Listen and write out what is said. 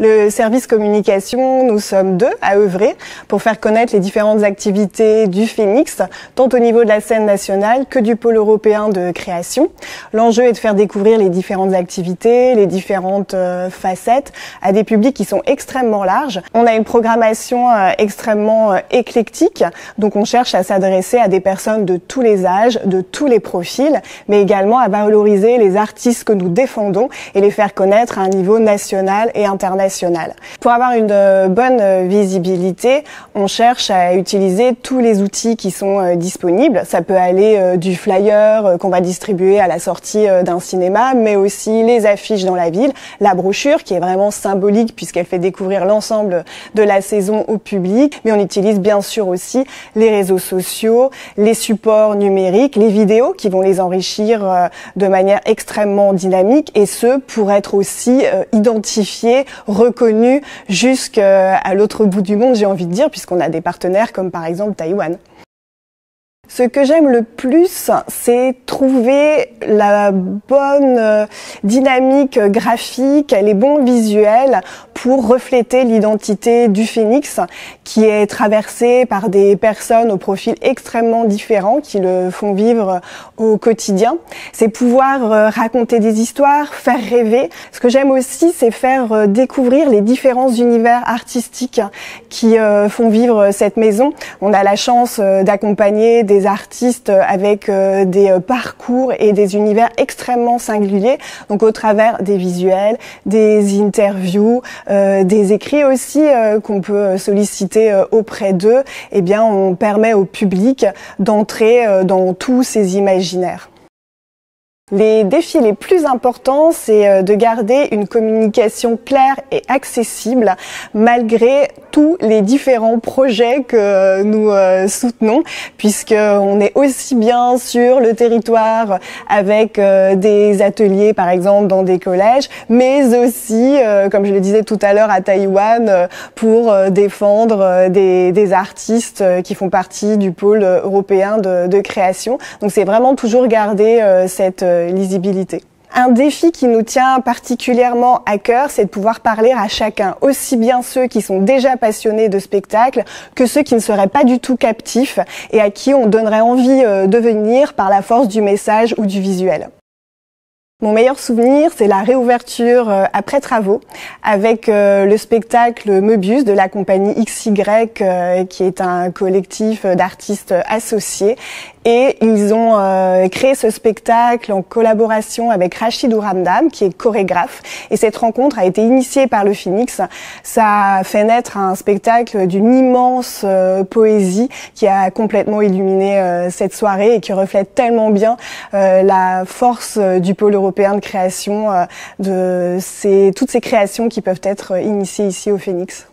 Le service communication, nous sommes deux à œuvrer pour faire connaître les différentes activités du Phénix, tant au niveau de la scène nationale que du pôle européen de création. L'enjeu est de faire découvrir les différentes activités, les différentes facettes à des publics qui sont extrêmement larges. On a une programmation extrêmement éclectique, donc on cherche à s'adresser à des personnes de tous les âges, de tous les profils, mais également à valoriser les artistes que nous défendons et les faire connaître à un niveau national et international. Pour avoir une bonne visibilité, on cherche à utiliser tous les outils qui sont disponibles. Ça peut aller du flyer qu'on va distribuer à la sortie d'un cinéma, mais aussi les affiches dans la ville, la brochure qui est vraiment symbolique puisqu'elle fait découvrir l'ensemble de la saison au public, mais on utilise bien sûr aussi les réseaux sociaux, les supports numériques, les vidéos qui vont les enrichir de manière extrêmement dynamique et ce pour être aussi identifiés, reconnus jusqu'à l'autre bout du monde, j'ai envie de dire, puisqu'on a des partenaires comme par exemple Taïwan. Ce que j'aime le plus, c'est trouver la bonne dynamique graphique, les bons visuels pour refléter l'identité du Phénix qui est traversée par des personnes au profil extrêmement différent qui le font vivre au quotidien. C'est pouvoir raconter des histoires, faire rêver. Ce que j'aime aussi, c'est faire découvrir les différents univers artistiques qui font vivre cette maison. On a la chance d'accompagner des artistes avec des parcours et des univers extrêmement singuliers, donc au travers des visuels, des interviews, des écrits aussi qu'on peut solliciter auprès d'eux, eh bien on permet au public d'entrer dans tous ces imaginaires. Les défis les plus importants, c'est de garder une communication claire et accessible malgré tous les différents projets que nous soutenons, puisqu'on est aussi bien sur le territoire avec des ateliers, par exemple, dans des collèges, mais aussi, comme je le disais tout à l'heure, à Taïwan, pour défendre des artistes qui font partie du pôle européen de création. Donc c'est vraiment toujours garder cette lisibilité. Un défi qui nous tient particulièrement à cœur, c'est de pouvoir parler à chacun, aussi bien ceux qui sont déjà passionnés de spectacle que ceux qui ne seraient pas du tout captifs et à qui on donnerait envie de venir par la force du message ou du visuel. Mon meilleur souvenir, c'est la réouverture après travaux avec le spectacle Möbius de la compagnie XY qui est un collectif d'artistes associés. Et ils ont créé ce spectacle en collaboration avec Rachid Ouramdam, qui est chorégraphe. Et cette rencontre a été initiée par le Phénix. Ça a fait naître un spectacle d'une immense poésie qui a complètement illuminé cette soirée et qui reflète tellement bien la force du pôle européen de création, de toutes ces créations qui peuvent être initiées ici au Phénix.